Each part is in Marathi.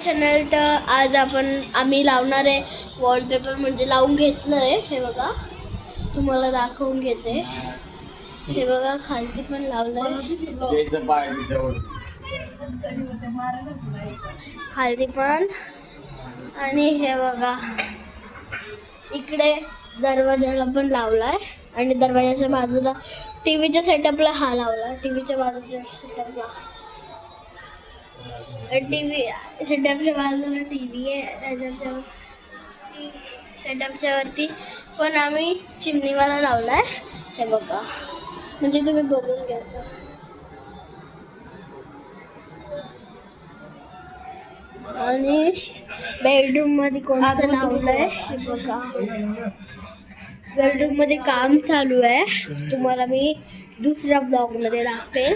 चॅनल. तर आज आम्ही लावणार आहे वॉलपेपर, म्हणजे लावून घेतलं आहे. हे बघा, तुम्हाला दाखवून घेते. हे बघा, खालती पण लावलंय, खालती पण. आणि हे बघा, इकडे दरवाजाला पण लावलाय. आणि दरवाजाच्या बाजूला टीव्हीच्या सेटअपला हा लावला. टीव्हीच्या बाजूच्या सेटअपला टीव्ही सेटअपच्या बाजूला टीव्ही आहे. त्याच्या सेटअपच्या वरती पण आम्ही चिमणीवाला लावलाय. हे बघा, म्हणजे तुम्ही बघून घ्या. आणि बेडरूम मध्ये कोणाचं लावलंय हे बघा. बेडरूम मध्ये काम चालू आहे. तुम्हाला मी दुसऱ्या ब्लॉग मध्ये दाखवेल.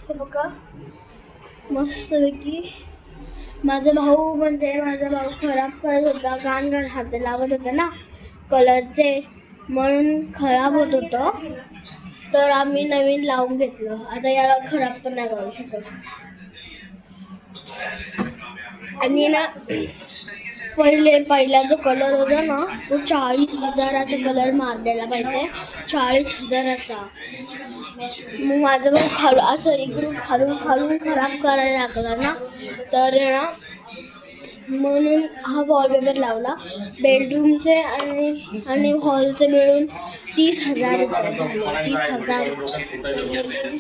हे बघा, मस्त पैकी. माझा भाऊ खराब करत होता, गाण हात लावत होता ना कलरचे, म्हणून खराब होत होतं. तर आम्ही नवीन लावून घेतलं. आता याला खराब पण नाही करू शकत. आणि ना, पहिला जो कलर होता ना, तो 40,000चा कलर मारलेला पाहिजे. 40,000चा. मग माझं भाऊ असं इकडून खालून खराब करायला लागला ना, तर ना म्हणून हा वॉलपेपर लावला. बेडरूमचे आणि हॉलचे मिळून 30,000 रुपये झाले. 30,000.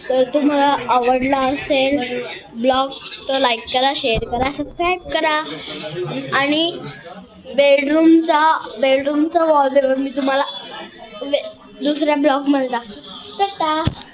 तर तुम्हाला आवडला असेल ब्लॉग तर लाईक करा, शेअर करा, सबस्क्राईब करा. आणि बेडरूमचा वॉलपेपर मी तुम्हाला दुसऱ्या ब्लॉगमध्ये दाखवते.